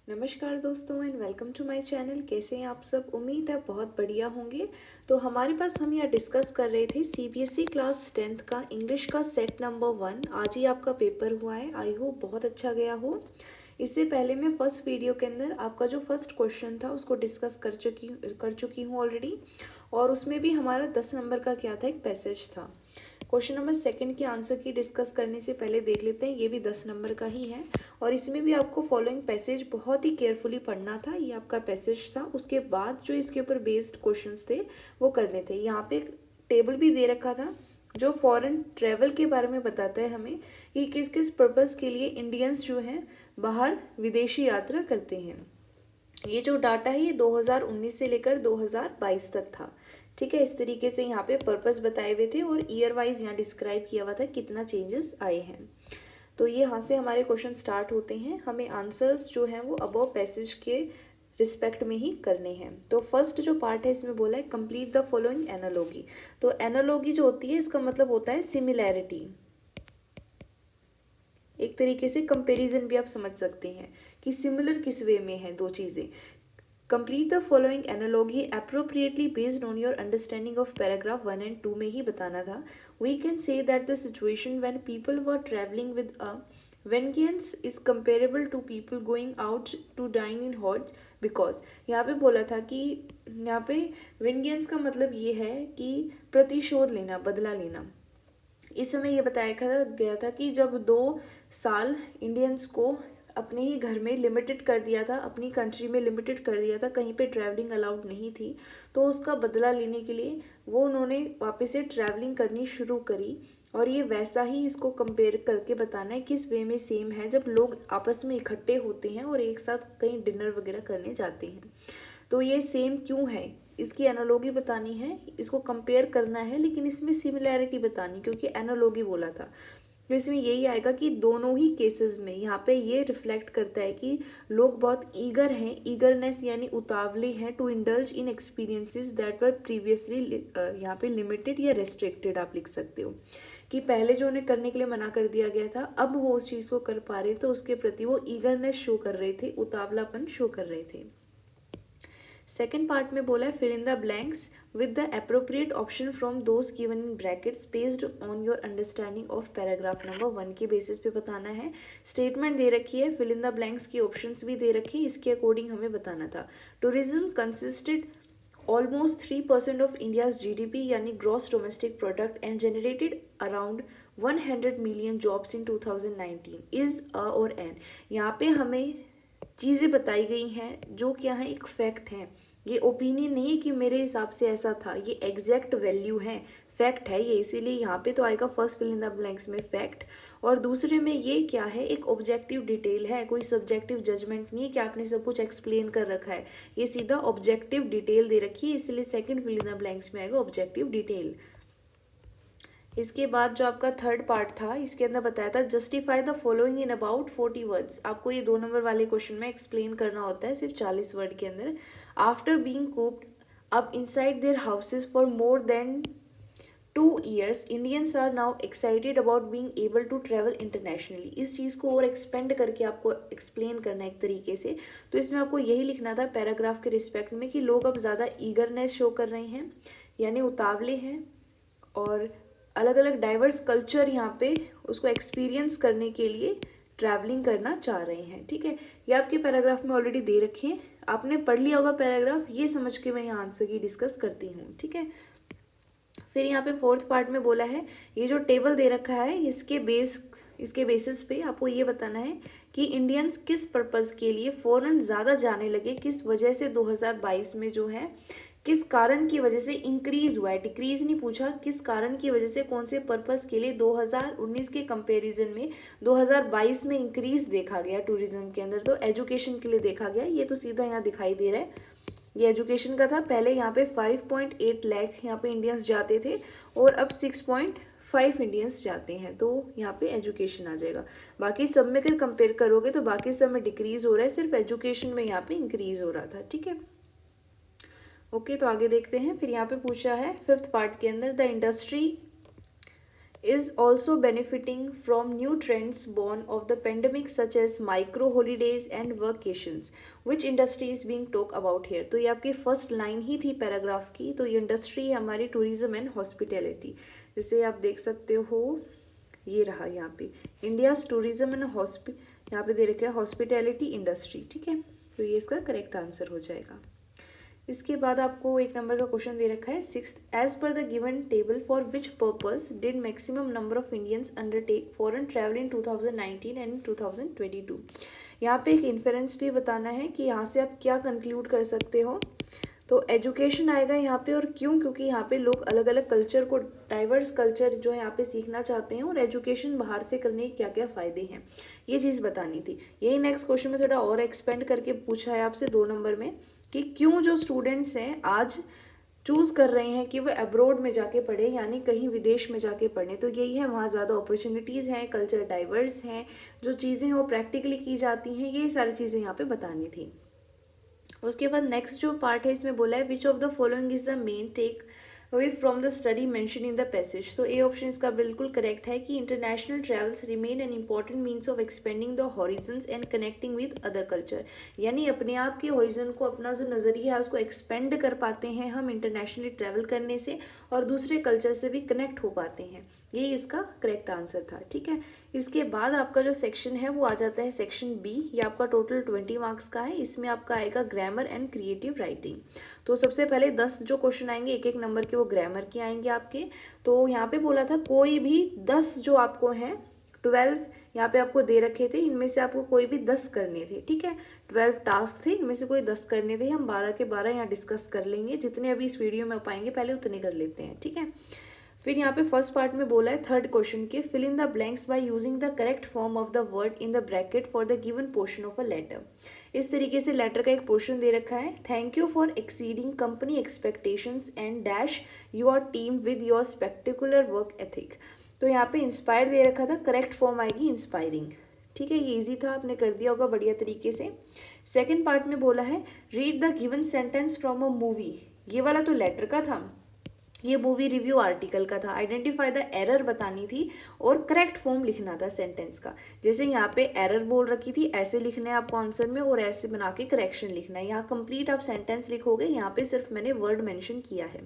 नमस्कार दोस्तों and welcome to my channel. कैसे हैं आप सब? उम्मीद है बहुत बढ़िया होंगे। तो हमारे पास हम यहाँ डिस्कस कर रहे थे सीबीएसई क्लास 10th का इंग्लिश का सेट नंबर 1। आज ही आपका पेपर हुआ है। आई होप बहुत अच्छा गया हो। इससे पहले मैं फर्स्ट वीडियो के अंदर आपका जो फर्स्ट क्वेश्चन था उसको डिस्कस कर चुकी हूँ ऑलरेडी, और उसमें भी हमारा 10 नंबर का क्या था, एक पैसेज था। क्वेश्चन नंबर सेकंड के आंसर की डिस्कस करने से पहले देख लेते हैं, ये भी 10 नंबर का ही है और इसमें भी आपको फॉलोइंग पैसेज बहुत ही केयरफुली पढ़ना था। ये आपका पैसेज था, उसके बाद जो इसके ऊपर बेस्ड क्वेश्चंस थे वो करने थे। यहाँ पे एक टेबल भी दे रखा था जो फॉरेन ट्रेवल के बारे में बताता है हमें कि किस किस पर्पज़ के लिए इंडियंस जो हैं बाहर विदेशी यात्रा करते हैं। ये जो डाटा है ये 2019 से लेकर 2022 तक था। ठीक है, इस तरीके से यहाँ पे पर्पस बताए हुए थे और ईयर वाइज यहाँ डिस्क्राइब किया हुआ था कितना चेंजेस आए हैं। तो ये यहाँ से हमारे क्वेश्चन स्टार्ट होते हैं। हमें आंसर्स जो हैं वो अबव पैसेज के रिस्पेक्ट में ही करने हैं। तो फर्स्ट जो पार्ट है इसमें बोला है कंप्लीट द फॉलोइंग एनालॉगी। तो एनालॉगी जो होती है इसका मतलब होता है सिमिलैरिटी। एक तरीके से कंपैरिजन भी आप समझ सकते हैं कि सिमिलर किस वे में है दो चीज़ें। Complete the following analogy appropriately based on your understanding of paragraph 1 and 2 में ही बताना था। We can say that the situation when people were travelling with a vengeance is comparable to people going out to dine in hotels, because यहाँ पे बोला था कि यहाँ पे वेनगेंस का मतलब ये है कि प्रतिशोध लेना, बदला लेना। इस समय ये बताया गया था कि जब 2 साल इंडियंस को अपने ही घर में लिमिटेड कर दिया था, अपनी कंट्री में लिमिटेड कर दिया था, कहीं पे ट्रैवलिंग अलाउड नहीं थी, तो उसका बदला लेने के लिए वो उन्होंने वापस से ट्रैवलिंग करनी शुरू करी। और ये वैसा ही इसको कंपेयर करके बताना है किस वे में सेम है जब लोग आपस में इकट्ठे होते हैं और एक साथ कहीं डिनर वगैरह करने जाते हैं। तो ये सेम क्यों है, इसकी एनालॉगी बतानी है, इसको कंपेयर करना है, लेकिन इसमें सिमिलैरिटी बतानी, क्योंकि एनालॉगी बोला था। तो इसमें यही आएगा कि दोनों ही केसेस में यहाँ पे ये रिफ्लेक्ट करता है कि लोग बहुत ईगर हैं, ईगरनेस यानी उतावले हैं to indulge in experiences that were previously यहाँ पे लिमिटेड या रेस्ट्रिक्टेड आप लिख सकते हो कि पहले जो उन्हें करने के लिए मना कर दिया गया था अब वो उस चीज़ को कर पा रहे थे, उसके प्रति वो ईगरनेस शो कर रहे थे, उतावलापन शो कर रहे थे। सेकेंड पार्ट में बोला है fill in the blanks with the appropriate option from those given in brackets based on your understanding of paragraph number 1 के बेसिस पे बताना है। स्टेटमेंट दे रखी है, फिल इन द ब्लैंक्स की ऑप्शंस भी दे रखी है, इसके अकॉर्डिंग हमें बताना था। Tourism consisted almost 3% of India's GDP यानी gross domestic product and generated around 100 million jobs in 2019 is a और एन। यहाँ पे हमें चीज़ें बताई गई हैं जो क्या है, एक फैक्ट है। ये ओपिनियन नहीं है कि मेरे हिसाब से ऐसा था, ये एग्जैक्ट वैल्यू है, फैक्ट है ये, इसीलिए यहाँ पे तो आएगा first fill in the blanks में फैक्ट। और दूसरे में ये क्या है, एक ऑब्जेक्टिव डिटेल है, कोई सब्जेक्टिव जजमेंट नहीं है कि आपने सब कुछ एक्सप्लेन कर रखा है, ये सीधा ऑब्जेक्टिव डिटेल दे रखी है, इसलिए second fill in the blanks में आएगा ऑब्जेक्टिव डिटेल। इसके बाद जो आपका थर्ड पार्ट था इसके अंदर बताया था justify the following in about 40 words. आपको ये 2 नंबर वाले क्वेश्चन में एक्सप्लेन करना होता है सिर्फ 40 वर्ड के अंदर। After being cooped up inside their houses for more than 2 years, Indians are now excited about being able to travel internationally। इस चीज़ को और एक्सपेंड करके आपको एक्सप्लेन करना है एक तरीके से। तो इसमें आपको यही लिखना था पैराग्राफ के रिस्पेक्ट में कि लोग अब ज़्यादा ईगरनेस शो कर रहे हैं यानी उतावले हैं और अलग अलग डाइवर्स कल्चर यहाँ पे उसको एक्सपीरियंस करने के लिए ट्रैवलिंग करना चाह रहे हैं। ठीक है, ये आपके पैराग्राफ में ऑलरेडी दे रखे हैं, आपने पढ़ लिया होगा पैराग्राफ, ये समझ के मैं यहाँ आंसर की डिस्कस करती हूँ। ठीक है, फिर यहाँ पे फोर्थ पार्ट में बोला है ये जो टेबल दे रखा है इसके बेसिस पे आपको ये बताना है कि इंडियंस किस पर्पज़ के लिए फ़ौरन ज़्यादा जाने लगे, किस वजह से 2022 में जो है किस कारण की वजह से इंक्रीज हुआ है, डिक्रीज नहीं पूछा, किस कारण की वजह से, कौन से पर्पज़ के लिए 2019 के कंपैरिजन में 2022 में इंक्रीज देखा गया टूरिज्म के अंदर। तो एजुकेशन के लिए देखा गया, ये तो सीधा यहाँ दिखाई दे रहा है, ये एजुकेशन का था। पहले यहाँ पे 5.8 लाख यहाँ पे इंडियंस जाते थे और अब 6.5 इंडियंस जाते हैं, तो यहाँ पे एजुकेशन आ जाएगा। बाकी सब में अगर कंपेयर करोगे तो बाकी सब में डिक्रीज हो रहा है, सिर्फ एजुकेशन में यहाँ पे इंक्रीज हो रहा था। ठीक है, ओके, तो आगे देखते हैं। फिर यहाँ पे पूछा है फिफ्थ पार्ट के अंदर the industry is also benefiting from new trends born of the pandemic such as micro holidays and vacations. Which industry is being talked about here? तो ये आपकी फर्स्ट लाइन ही थी पैराग्राफ की। तो ये इंडस्ट्री है हमारी टूरिज्म एंड हॉस्पिटैलिटी। जैसे आप देख सकते हो, ये रहा यहाँ पे इंडियाज टूरिज्म एंड यहाँ पे दे रखा है हॉस्पिटैलिटी इंडस्ट्री। ठीक है, तो ये इसका करेक्ट आंसर हो जाएगा। इसके बाद आपको एक नंबर का क्वेश्चन दे रखा है, sixth, as per the given table for which purpose did maximum number of Indians undertake foreign travel in 2019 and 2022। यहाँ पे एक इन्फरेंस भी बताना है कि यहाँ से आप क्या कंक्लूड कर सकते हो। तो एजुकेशन आएगा यहाँ पे, और क्यों? क्योंकि यहाँ पे लोग अलग अलग कल्चर को, डाइवर्स कल्चर जो है यहाँ पे सीखना चाहते हैं, और एजुकेशन बाहर से करने के क्या क्या फ़ायदे हैं, ये चीज़ बतानी थी। यही नेक्स्ट क्वेश्चन में थोड़ा और एक्सपेंड करके पूछा है आपसे 2 नंबर में, कि क्यों जो स्टूडेंट्स हैं आज चूज़ कर रहे हैं कि वो अब्रॉड में जाके पढ़े, यानी कहीं विदेश में जाके पढ़ें। तो यही है, वहाँ ज़्यादा अपॉर्चुनिटीज़ हैं, कल्चर डाइवर्स हैं, जो चीज़ें हैं वो प्रैक्टिकली की जाती हैं, ये सारी चीज़ें यहाँ पे बतानी थी। उसके बाद नेक्स्ट जो पार्ट है इसमें बोला है, which of the following is the main take away from the study mention in the passage. तो ए ऑप्शन इसका बिल्कुल करेक्ट है कि international travels remain an important means of expanding the horizons and connecting with other culture. यानी अपने आप के horizon को, अपना जो नज़रिया है उसको एक्सपेंड कर पाते हैं हम इंटरनेशनली ट्रैवल करने से, और दूसरे कल्चर से भी कनेक्ट हो पाते हैं। ये इसका करेक्ट आंसर था। ठीक है, इसके बाद आपका जो सेक्शन है वो आ जाता है सेक्शन बी। ये आपका टोटल 20 मार्क्स का है। इसमें आपका आएगा ग्रामर एंड क्रिएटिव राइटिंग। तो सबसे पहले 10 जो क्वेश्चन आएंगे एक एक नंबर के, वो ग्रामर के आएंगे आपके। तो यहाँ पे बोला था कोई भी 10 जो आपको हैं, 12 यहाँ पे आपको दे रखे थे, इनमें से आपको कोई भी 10 करने थे। ठीक है, 12 टास्क थे, इनमें से कोई 10 करने थे। हम 12 के 12 यहाँ डिस्कस कर लेंगे, जितने अभी इस वीडियो में पाएंगे पहले उतने कर लेते हैं। ठीक है, फिर यहाँ पे फर्स्ट पार्ट में बोला है थर्ड क्वेश्चन के, fill in the blanks by using the correct form of the word in the bracket for the given portion of a letter. इस तरीके से लेटर का एक पोर्शन दे रखा है, thank you for exceeding company expectations and dash your team with your spectacular work ethic. तो यहाँ पे इंस्पायर दे रखा था, करेक्ट फॉर्म आएगी इंस्पायरिंग। ठीक है, ये इजी था, आपने कर दिया होगा बढ़िया तरीके से। सेकेंड पार्ट में बोला है read the given sentence from a movie. ये वाला तो लेटर का था, ये मूवी रिव्यू आर्टिकल का था। आइडेंटिफाई द एरर बतानी थी और करेक्ट फॉर्म लिखना था सेंटेंस का। जैसे यहाँ पे एरर बोल रखी थी, ऐसे लिखना है आपको आंसर में, और ऐसे बना के करेक्शन लिखना है। यहाँ कंप्लीट आप सेंटेंस लिखोगे, यहाँ पे सिर्फ मैंने वर्ड मेंशन किया है।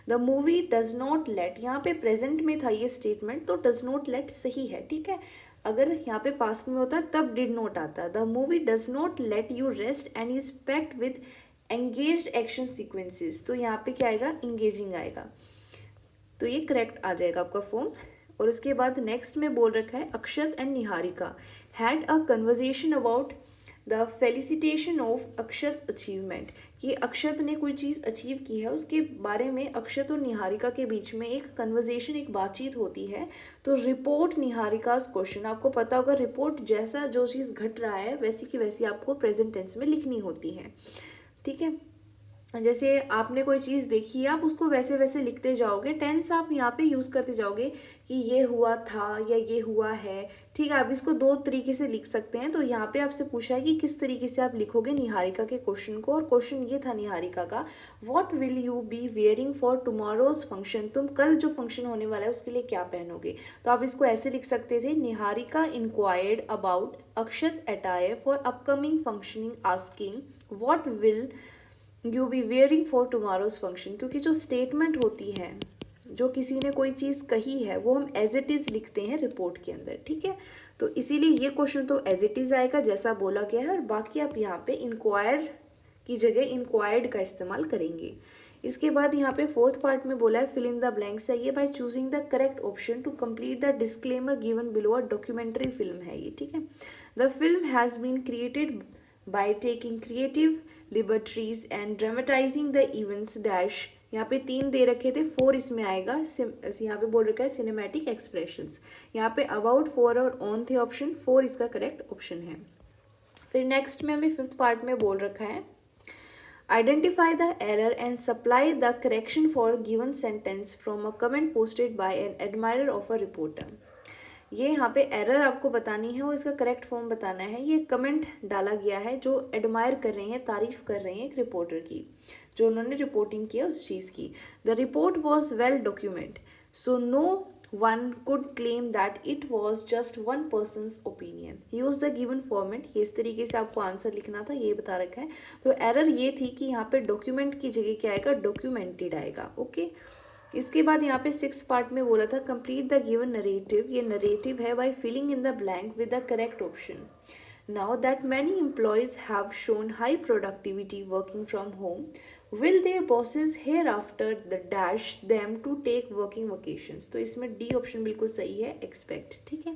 The movie does not let, यहाँ पे प्रेजेंट में था ये स्टेटमेंट, तो डज नॉट लेट सही है। ठीक है, अगर यहाँ पे पास्ट में होता तब डिड नॉट आता। The movie does not let you rest and is packed with engaged action sequences. तो यहाँ पे क्या आएगा, इंगेजिंग आएगा। तो ये करेक्ट आ जाएगा आपका फॉर्म। और उसके बाद नेक्स्ट में बोल रखा है Akshat and Niharika had a conversation about the felicitation of Akshat achievement. कि अक्षत ने कोई चीज़ अचीव की है, उसके बारे में अक्षत और निहारिका के बीच में एक कन्वर्जेशन, एक बातचीत होती है। तो रिपोर्ट निहारिकाज क्वेश्चन, आपको पता होगा रिपोर्ट जैसा जो चीज़ घट रहा है वैसी की वैसी आपको प्रेजेंट टेंस में लिखनी होती है। ठीक है, जैसे आपने कोई चीज़ देखी है, आप उसको वैसे वैसे लिखते जाओगे, टेंस आप यहाँ पे यूज़ करते जाओगे कि ये हुआ था या ये हुआ है। ठीक है, आप इसको 2 तरीके से लिख सकते हैं। तो यहाँ पे आपसे पूछा है कि किस तरीके से आप लिखोगे निहारिका के क्वेश्चन को, और क्वेश्चन ये था निहारिका का, what will you B wearing for tomorrow's function. तुम कल जो फंक्शन होने वाला है उसके लिए क्या पहनोगे। तो आप इसको ऐसे लिख सकते थे, Niharika inquired about Akshat attire for upcoming functioning asking what will you B wearing for tomorrow's function. क्योंकि जो स्टेटमेंट होती है, जो किसी ने कोई चीज़ कही है, वो हम एज इट इज़ लिखते हैं रिपोर्ट के अंदर। ठीक है, तो इसीलिए ये क्वेश्चन तो एज इट इज़ आएगा जैसा बोला गया है, और बाकी आप यहाँ पे इंक्वायर की जगह इंक्वायर्ड का इस्तेमाल करेंगे। इसके बाद यहाँ पे फोर्थ पार्ट में बोला है फिल इन द ब्लैंक्स है ये by choosing the correct option to complete the disclaimer given below. A documentary film है ये। ठीक है, the film has been created by taking creative liberties and dramatizing the events dash। यहाँ पे 3 दे रखे थे, 4 इसमें आएगा। यहाँ पे बोल रखा है सिनेमैटिक एक्सप्रेशंस। यहाँ पे अबाउट 4 और ऑन थे ऑप्शन, 4 इसका करेक्ट ऑप्शन है। फिर नेक्स्ट में हमें 5th पार्ट में बोल रखा है identify the error and supply the correction for given sentence from a comment posted by an admirer of a reporter. ये यहाँ पे एरर आपको बतानी है और इसका करेक्ट फॉर्म बताना है। ये कमेंट डाला गया है जो एडमायर कर रहे हैं, तारीफ कर रहे हैं एक रिपोर्टर की, जो उन्होंने रिपोर्टिंग किया उस चीज़ की। The report was well document so no one could claim that it was just one person's opinion. Use the given format, ये इस तरीके से आपको आंसर लिखना था, ये बता रखा है। तो एरर ये थी कि यहाँ पे डॉक्यूमेंट की जगह क्या आएगा, डॉक्यूमेंटेड आएगा। ओके, इसके बाद यहाँ पे 6th पार्ट में बोला था कंप्लीट द गिवन नरेटिव, ये नरेटिव है by filling in the blank with the correct option. Now that many employees have shown high productivity working from home, will their bosses hereafter dash them to take working vacations? तो इसमें D option बिल्कुल सही है, expect. ठीक है,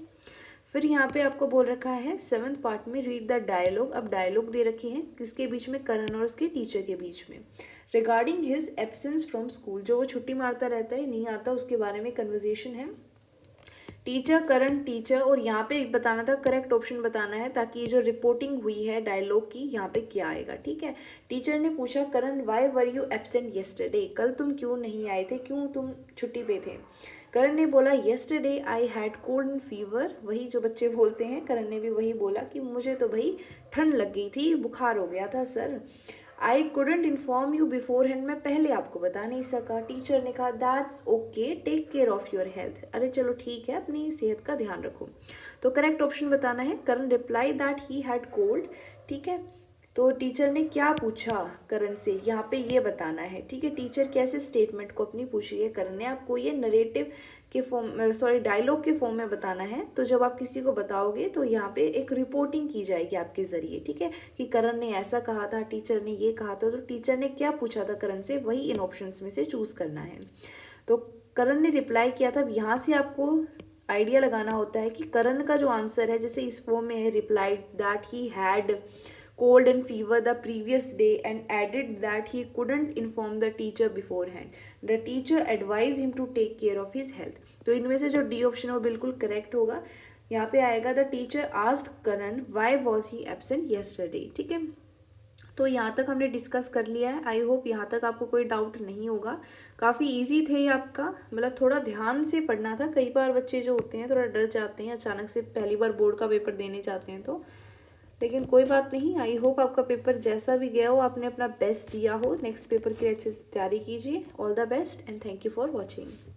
फिर यहाँ पे आपको बोल रखा है 7th पार्ट में रीड द डायलॉग। अब डायलॉग दे रखे हैं किसके बीच में, करण और उसके टीचर के बीच में। Regarding his absence from school, जो वो छुट्टी मारता रहता है, नहीं आता, उसके बारे में कन्वर्जेशन है। टीचर, करंट टीचर, और यहाँ पे बताना था, करेक्ट ऑप्शन बताना है, ताकि जो रिपोर्टिंग हुई है डायलॉग की यहाँ पे क्या आएगा। ठीक है, टीचर ने पूछा Karan why were you absent yesterday, कल तुम क्यों नहीं आए थे, क्यों तुम छुट्टी पे थे। करण ने बोला yesterday I had cold and fever, वही जो बच्चे बोलते हैं, करण ने भी वही बोला कि मुझे तो भाई ठंड लग गई थी, बुखार हो गया था sir. I couldn't inform you beforehand, मैं पहले आपको बता नहीं सका। टीचर ने कहा that's okay, take care of your health, अरे चलो ठीक है, अपनी सेहत का ध्यान रखो। तो करेक्ट ऑप्शन बताना है। Karan reply that he had cold. ठीक है, तो टीचर ने क्या पूछा करण से, यहाँ पे ये बताना है। ठीक है, टीचर कैसे स्टेटमेंट को अपनी पूछी है, करण ने आपको ये नरेटिव के फॉर्म, सॉरी डायलॉग के फॉर्म में बताना है। तो जब आप किसी को बताओगे तो यहाँ पे एक रिपोर्टिंग की जाएगी आपके जरिए। ठीक है, कि करण ने ऐसा कहा था, टीचर ने ये कहा था, तो टीचर ने क्या पूछा था करण से, वही इन ऑप्शंस में से चूज करना है। तो करण ने रिप्लाई किया था, यहाँ से आपको आइडिया लगाना होता है कि करण का जो आंसर है, जैसे इस फॉर्म में है, replied that he had cold and fever the previous day and added that he couldn't inform the teacher beforehand. The teacher advised him to take care of his health. तो इनमें से जो D option है वो बिल्कुल correct होगा। यहाँ पे आएगा the teacher asked Karan why was he absent yesterday. ठीक है, तो यहाँ तक हमने डिस्कस कर लिया है। आई होप यहाँ तक आपको कोई डाउट नहीं होगा। काफ़ी इजी थे ये आपका, मतलब थोड़ा ध्यान से पढ़ना था। कई बार बच्चे जो होते हैं थोड़ा डर जाते हैं, अचानक से पहली बार बोर्ड का पेपर देने जाते हैं तो, लेकिन कोई बात नहीं। आई होप आपका पेपर जैसा भी गया हो आपने अपना बेस्ट दिया हो। नेक्स्ट पेपर के लिए अच्छे से तैयारी कीजिए। All the best and thank you for watching.